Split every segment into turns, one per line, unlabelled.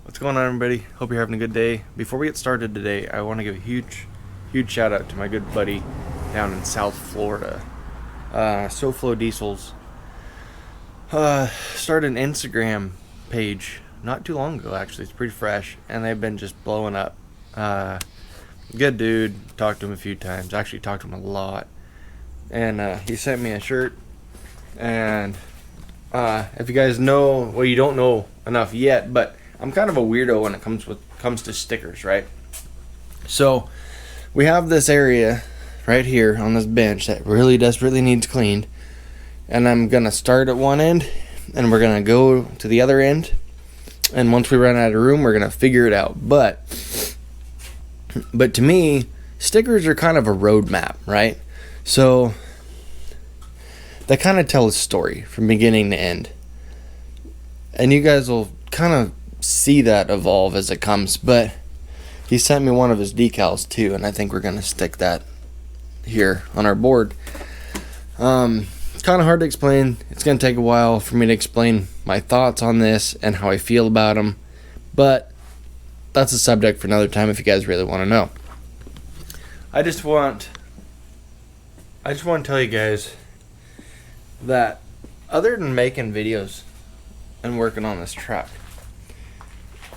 What's going on, everybody? Hope you're having a good day. Before we get started today, I want to give a huge shout out to my good buddy down in South Florida. SoFlo Diesels started an Instagram page not too long ago. Actually, it's pretty fresh, and they've been just blowing up. Good dude. Talked to him a few times. Actually, talked to him a lot, and he sent me a shirt. And if you guys know, well, you don't know enough yet, but I'm kind of a weirdo when it comes to stickers, right? So we have this area right here on this bench that really desperately needs cleaned, and I'm gonna start at one end and we're gonna go to the other end, and once we run out of room we're gonna figure it out. But to me, stickers are kind of a roadmap, right? So they kind of tell a story from beginning to end, and you guys will kind of see that evolve as it comes. But he sent me one of his decals too, and I think we're gonna stick that here on our board. It's kind of hard to explain. It's gonna take a while for me to explain my thoughts on this and how I feel about them, but that's a subject for another time if you guys really want to know. I just want to tell you guys that other than making videos and working on this truck,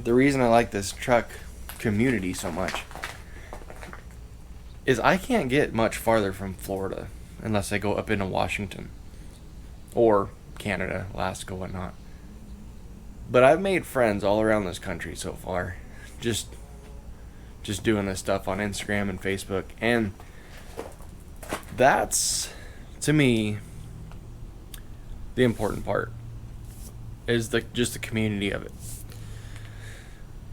the reason I like this truck community so much is I can't get much farther from Florida unless I go up into Washington or Canada, Alaska, whatnot. But I've made friends all around this country so far, just doing this stuff on Instagram and Facebook, and that's, to me, the important part is just the community of it.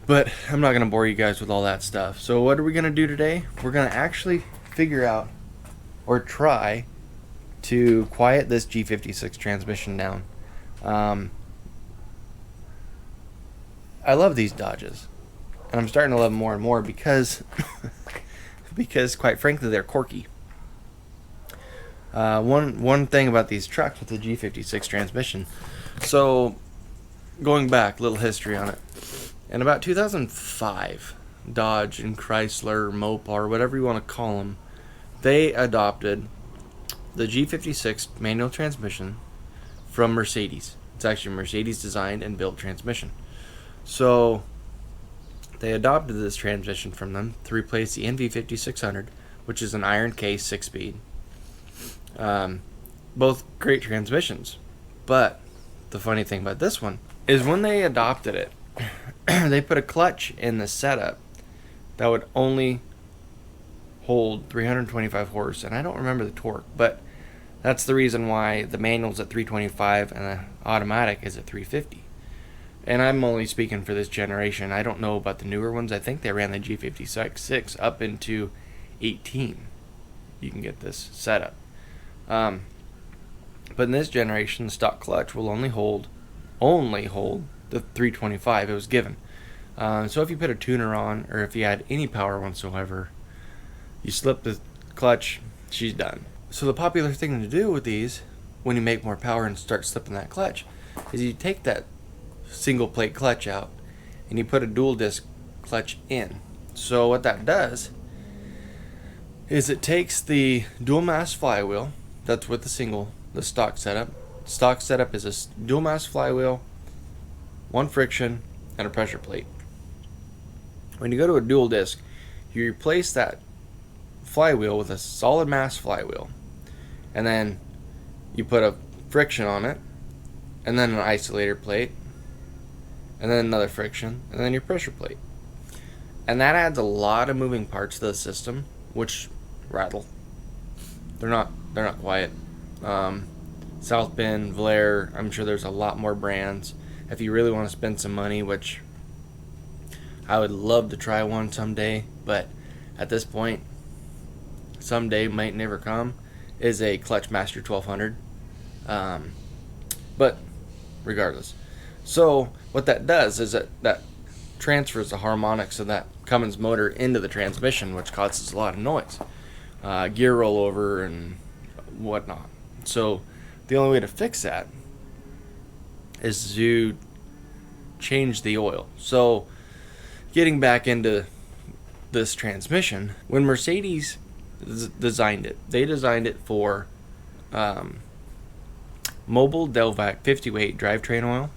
But I'm not going to bore you guys with all that stuff. So what are we going to do today? We're going to actually figure out or try to quiet this G56 transmission down. I love these Dodges, and I'm starting to love them more and more because quite frankly they're quirky. One thing about these trucks with the G56 transmission, so going back, little history on it. In about 2005, Dodge and Chrysler, Mopar, whatever you want to call them, they adopted the G56 manual transmission from Mercedes. It's actually a Mercedes designed and built transmission. So they adopted this transmission from them to replace the NV5600, which is an iron case 6-speed. Both great transmissions. But the funny thing about this one is when they adopted it, they put a clutch in the setup that would only hold 325 horse, and I don't remember the torque, but that's the reason why the manual's at 325 and the automatic is at 350. And I'm only speaking for this generation. I don't know about the newer ones. I think they ran the G56 up into 18. You can get this setup. But in this generation, the stock clutch will only hold the 325 it was given. So if you put a tuner on, or if you had any power whatsoever, you slip the clutch, she's done. So the popular thing to do with these, when you make more power and start slipping that clutch, is you take that single plate clutch out and you put a dual disc clutch in. So what that does is it takes the dual mass flywheel that's with the stock setup. Stock setup is a dual mass flywheel, one friction, and a pressure plate. When you go to a dual disc, you replace that flywheel with a solid mass flywheel, and then you put a friction on it, and then an isolator plate, and then another friction, and then your pressure plate. And that adds a lot of moving parts to the system, which rattle. They're not quiet. South Bend, Blair, I'm sure there's a lot more brands. If you really want to spend some money, which I would love to try one someday, but at this point, someday might never come, is a Clutch Master 1200. But regardless. So what that does is that transfers the harmonics of that Cummins motor into the transmission, which causes a lot of noise. Gear rollover and whatnot. So the only way to fix that is to change the oil. So getting back into this transmission, when Mercedes designed it, they designed it for mobile Delvac 50 weight drivetrain oil.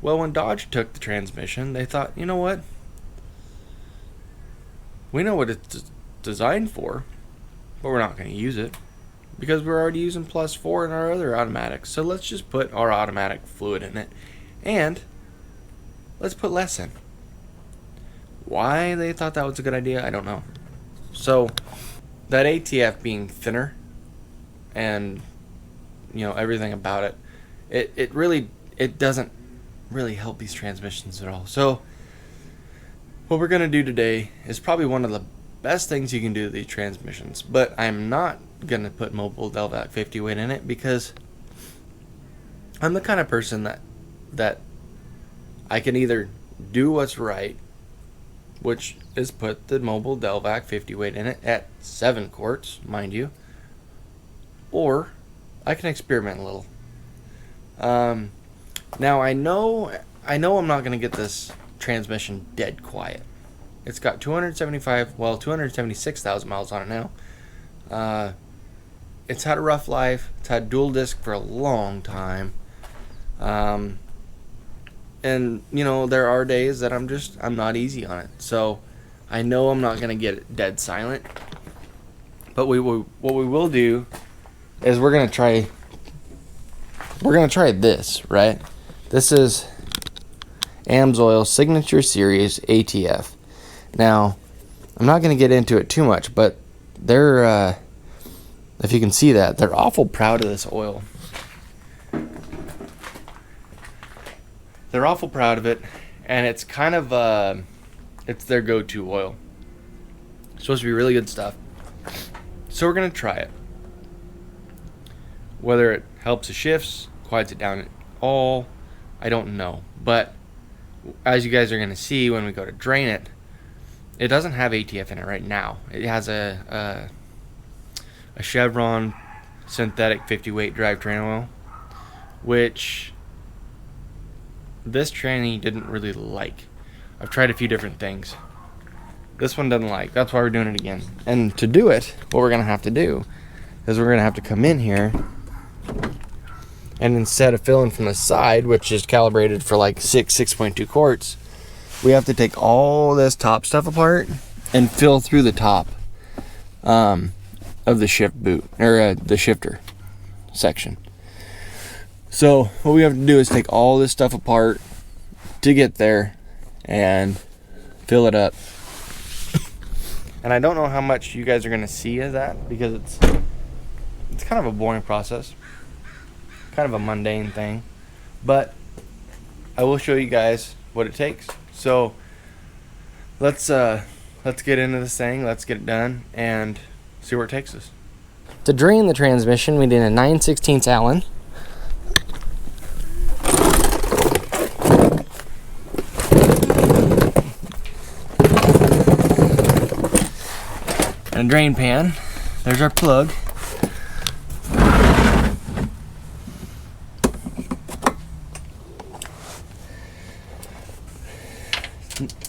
Well, when Dodge took the transmission, they thought, you know what? We know what it's designed for, but we're not going to use it because we're already using +4 in our other automatics. So let's just put our automatic fluid in it, and let's put less in. Why they thought that was a good idea, I don't know. So that ATF being thinner and everything about it doesn't really help these transmissions at all. So what we're going to do today is probably one of the best things you can do to these transmissions, but I'm not going to put mobile Delvac 50 weight in it because I'm the kind of person that I can either do what's right, which is put the mobile Delvac 50 weight in it at 7 quarts, mind you, or I can experiment a little. Now I know I'm not going to get this transmission dead quiet. It's got 276,000 miles on it now. It's had a rough life. It's had dual disc for a long time. And there are days that I'm not easy on it. So I know I'm not going to get it dead silent. But what we will do is we're going to try this, right? This is Amsoil Signature Series ATF. Now, I'm not going to get into it too much, but they're if you can see that, they're awful proud of this oil. They're awful proud of it, and it's kind of it's their go-to oil. It's supposed to be really good stuff. So we're going to try it. Whether it helps the shifts, quiets it down at all, I don't know. But as you guys are going to see when we go to drain it, it doesn't have ATF in it right now. It has a Chevron synthetic 50 weight drivetrain oil, which this tranny didn't really like. I've tried a few different things. This one doesn't like. That's why we're doing it again. And to do it, what we're going to have to do is we're going to have to come in here, and instead of filling from the side, which is calibrated for like 6.2 quarts, we have to take all this top stuff apart and fill through the top of the shift boot, or the shifter section. So what we have to do is take all this stuff apart to get there and fill it up. And I don't know how much you guys are going to see of that, because it's kind of a boring process, kind of a mundane thing, but I will show you guys what it takes. So let's get into this thing, let's get it done and see where it takes us. To drain the transmission, we did a 9/16 Allen. And a drain pan. There's our plug.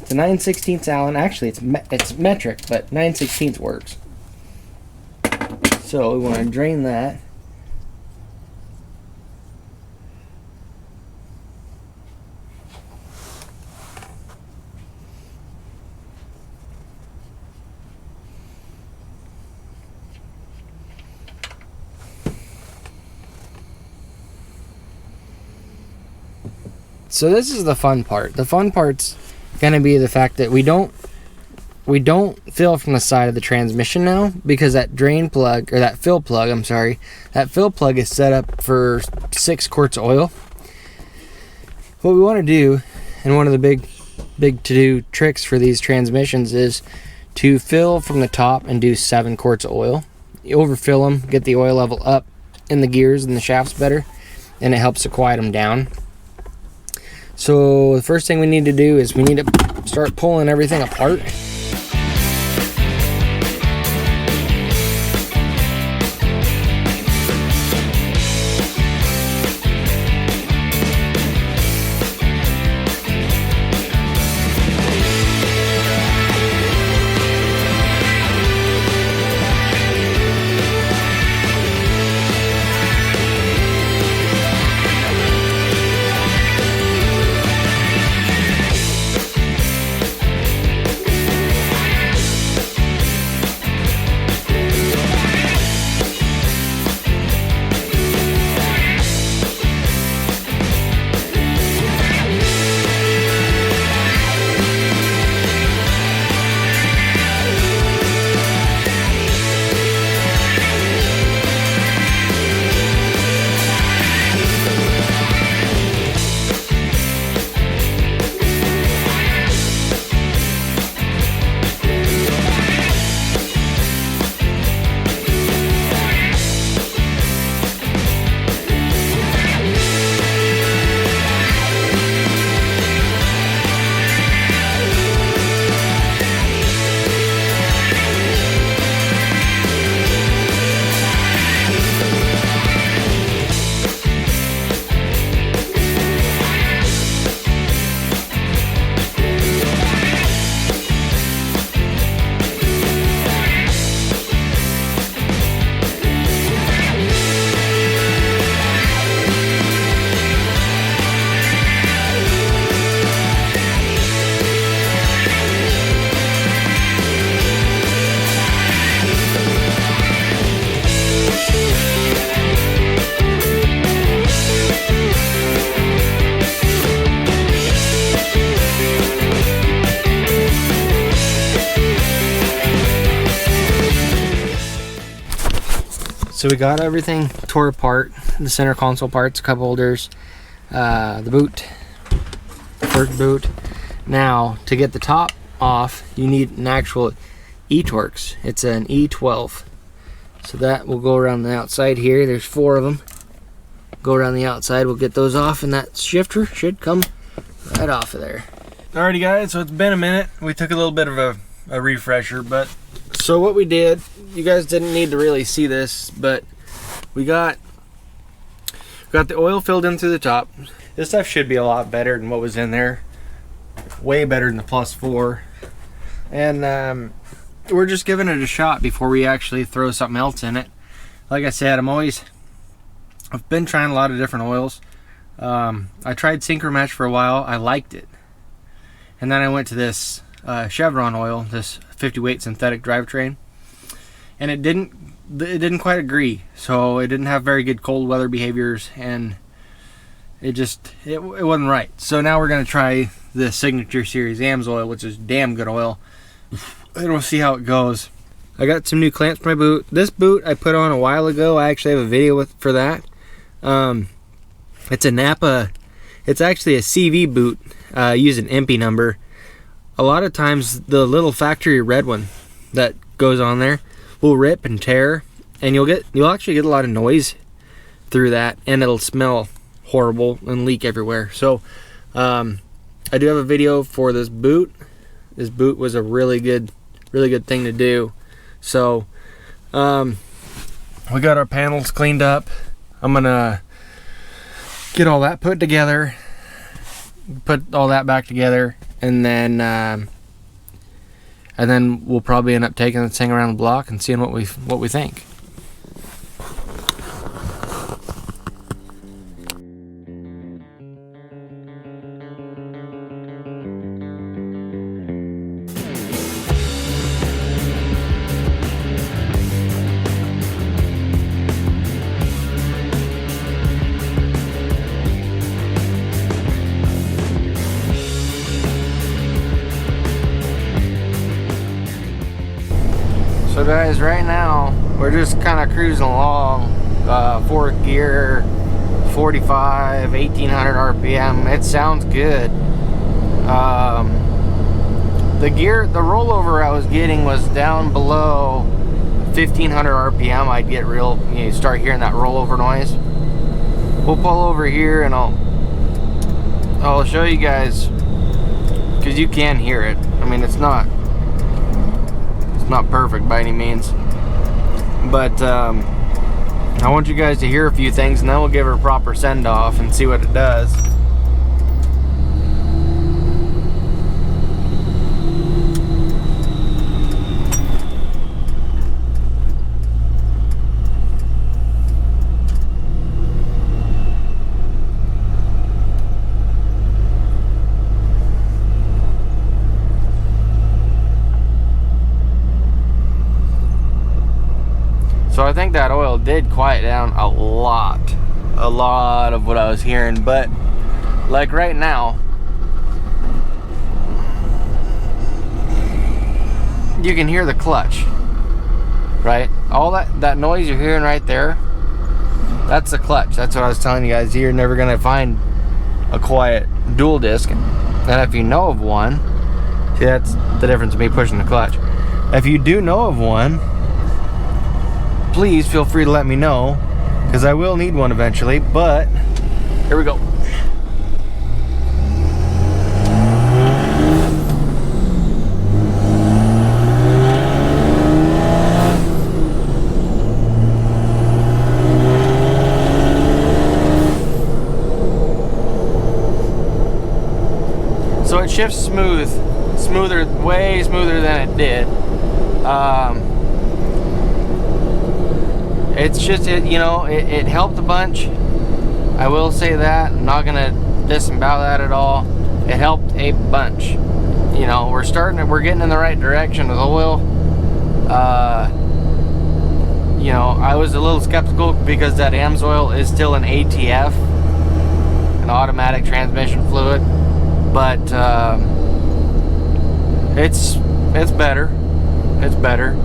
It's a 9/16 Allen. Actually, it's metric, but 9/16 works. So we want to drain that. So this is the fun part. The fun part's going to be the fact that we don't fill from the side of the transmission now, because that drain plug, or that fill plug, that fill plug is set up for 6 quarts of oil. What we want to do, and one of the big to-do tricks for these transmissions, is to fill from the top and do 7 quarts of oil. You overfill them, get the oil level up in the gears and the shafts better, and it helps to quiet them down. So the first thing we need to do is we need to start pulling everything apart.
So we got everything tore apart, the center console parts, cup holders, the boot, first boot. Now, to get the top off, you need an actual E-Torx. It's an E12. So that will go around the outside here. There's 4 of them. Go around the outside, we'll get those off, and that shifter should come right off of there.
Alrighty guys, so it's been a minute. We took a little bit of a refresher, but
so what we did, you guys didn't need to really see this, but we got the oil filled in through the top.
this stuff should be a lot better than what was in there. Way better than the +4. And we're just giving it a shot before we actually throw something else in it. Like I said, I've been trying a lot of different oils. I tried Synchromesh for a while. I liked it. And then I went to this Chevron oil, this 50 weight synthetic drivetrain, and it didn't quite agree. So it didn't have very good cold weather behaviors, and it wasn't right. So now we're gonna try the Signature Series Amsoil, which is damn good oil, and we'll see how it goes. I got some new clamps for my boot. This boot I put on a while ago. I actually have a video for that. It's a Napa. It's actually a CV boot. Use an MP number. A lot of times the little factory red one that goes on there will rip and tear, and you'll actually get a lot of noise through that, and it'll smell horrible and leak everywhere. So I do have a video for this boot. This boot was a really good thing to do. So we got our panels cleaned up. I'm gonna get all that put together, put all that back together, and then we'll probably end up taking this thing around the block and seeing what we think. So guys, right now we're just kind of cruising along, 4th gear, 45, 1800 RPM. It sounds good. The rollover I was getting was down below 1500 RPM. I'd get you start hearing that rollover noise. We'll pull over here and I'll show you guys, because you can hear it. I mean, it's not perfect by any means, but I want you guys to hear a few things, and then we'll give her a proper send off and see what it does. So I think that oil did quiet down a lot of what I was hearing, but like right now, you can hear the clutch, right? All that noise you're hearing right there, that's the clutch. That's what I was telling you guys. You're never gonna find a quiet dual disc, and if you know of one, see, that's the difference of me pushing the clutch. If you do know of one, please feel free to let me know, because I will need one eventually. But here we go. So it shifts smoother, way smoother than it did. It's just, it helped a bunch. I will say that. I'm not gonna disavow that at all. It helped a bunch. We're getting in the right direction with oil. I was a little skeptical because that Amsoil is still an ATF, an automatic transmission fluid, but it's better. It's better.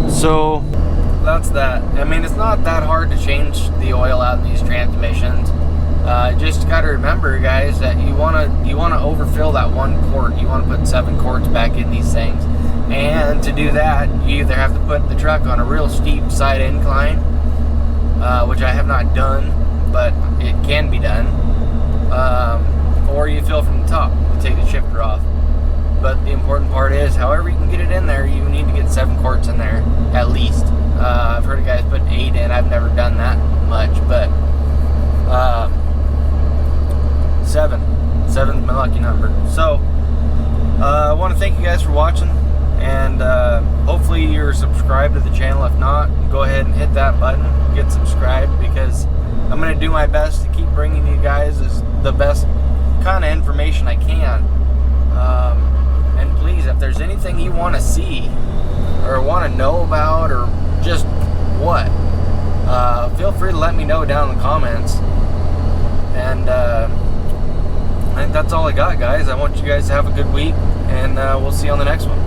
So that's that. I mean, it's not that hard to change the oil out in these transmissions. Just got to remember, guys, that you wanna overfill that 1 quart. You want to put 7 quarts back in these things, and to do that, you either have to put the truck on a real steep side incline, which I have not done, but it can be done, or you fill from the top. You take the shifter off. But the important part is, however you can get it in there, you need to get 7 quarts in there, at least. I've heard of guys put 8 in. I've never done that much, but 7's my lucky number. So, I want to thank you guys for watching, and hopefully you're subscribed to the channel. If not, go ahead and hit that button, get subscribed, because I'm going to do my best to keep bringing you guys the best kind of information I can. And please, if there's anything you want to see or want to know about, or just what, feel free to let me know down in the comments. And I think that's all I got, guys. I want you guys to have a good week, and we'll see you on the next one.